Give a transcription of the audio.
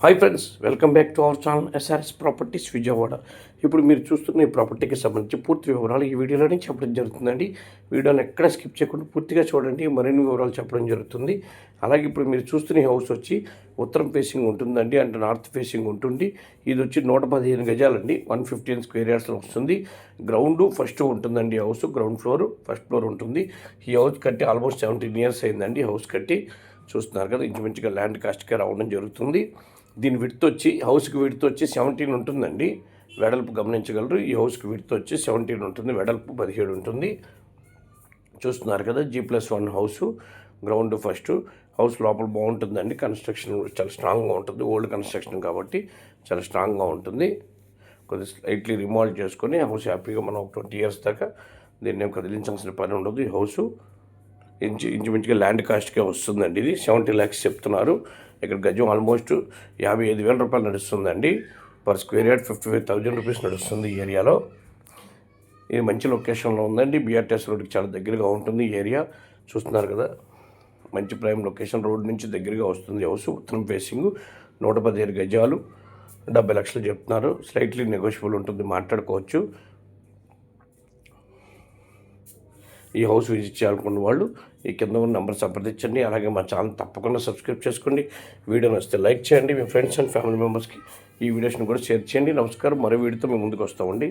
Hi friends, welcome back to our channel SRS properties Vijayawada. ఇప్పుడు మీరు చూస్తున్న ఈ ప్రాపర్టీకి సంబంధించి పూర్తి వివరాలు ఈ వీడియోలోనే చెప్పడం జరుగుతుందండి. వీడియోని ఎక్కడ స్కిప్ చేయకుండా పూర్తిగా చూడండి, మరిన్ని వివరాలు చెప్పడం జరుగుతుంది. అలాగే ఇప్పుడు మీరు చూస్తున్న ఈ హౌస్ వచ్చి ఉత్తరం ఫేసింగ్ ఉంటుందండి, అంటే నార్త్ ఫేసింగ్ ఉంటుంది. ఇది వచ్చి 115 గజాలండి, 115 స్క్వేర్ యార్డ్స్లో వస్తుంది. గ్రౌండ్ ఫస్ట్ ఉంటుందండి, house ground floor first floor ఉంటుంది. ఈ హౌస్ కట్టి ఆల్మోస్ట్ 17 ఇయర్స్ అయిందండి. హౌస్ కట్టి చూస్తున్నారు కదా, ఇంచుమించుగా ల్యాండ్ కాస్ట్గా రావడం జరుగుతుంది. దీని విడ్త్ వచ్చి హౌస్కి విడ్త్ వచ్చి 17 ఉంటుందండి, వెడల్పు గమనించగలరు. ఈ హౌస్కి విడ్త్ వచ్చి 17 ఉంటుంది, వెడల్పు 17 ఉంటుంది. చూస్తున్నారు కదా, G+1 house, ground first. House లోపల బాగుంటుందండి, కన్స్ట్రక్షన్ చాలా స్ట్రాంగ్గా ఉంటుంది. ఓల్డ్ కన్స్ట్రక్షన్ కాబట్టి చాలా స్ట్రాంగ్గా ఉంటుంది. కొద్దిగా స్లైట్లీ రిమాల్డ్ చేసుకొని హౌస్ హ్యాపీగా మనం 20 ఇయర్స్ దాకా దీన్ని కదిలించాల్సిన పని ఉండదు. ఈ హౌస్ ఇంచుమించుగా ల్యాండ్ కాస్ట్గా వస్తుందండి. ఇది 70 lakhs చెప్తున్నారు. ఇక్కడ గజం ఆల్మోస్ట్ 55,000 రూపాయలు నడుస్తుందండి. పర్ స్క్వేర్ యార్డ్ 55,000 రూపీస్ నడుస్తుంది ఈ ఏరియాలో. ఇది మంచి లొకేషన్లో ఉందండి, BRTS రోడ్కి చాలా దగ్గరగా ఉంటుంది ఈ ఏరియా. చూస్తున్నారు కదా, మంచి ప్రైమ్ లొకేషన్, రోడ్ నుంచి దగ్గరగా వస్తుంది హౌస్. ఉత్తరం ఫేసింగ్, 115 గజాలు, 70 లక్షలు చెప్తున్నారు. స్లైట్లీ నెగోషియబుల్ ఉంటుంది, మాట్లాడుకోవచ్చు. ఈ హౌస్ విజిట్ చేయాలనుకున్న వాళ్ళు ఈ కింద ఉన్న నెంబర్ సంప్రదించండి. అలాగే మా ఛానల్ తప్పకుండా సబ్స్క్రైబ్ చేసుకోండి. వీడియో నచ్చితే లైక్ చేయండి. మీ ఫ్రెండ్స్ అండ్ ఫ్యామిలీ మెంబర్స్కి ఈ వీడియోస్ని కూడా షేర్ చేయండి. నమస్కారం, మరో వీడియోతో మేము ముందుకు వస్తామండి.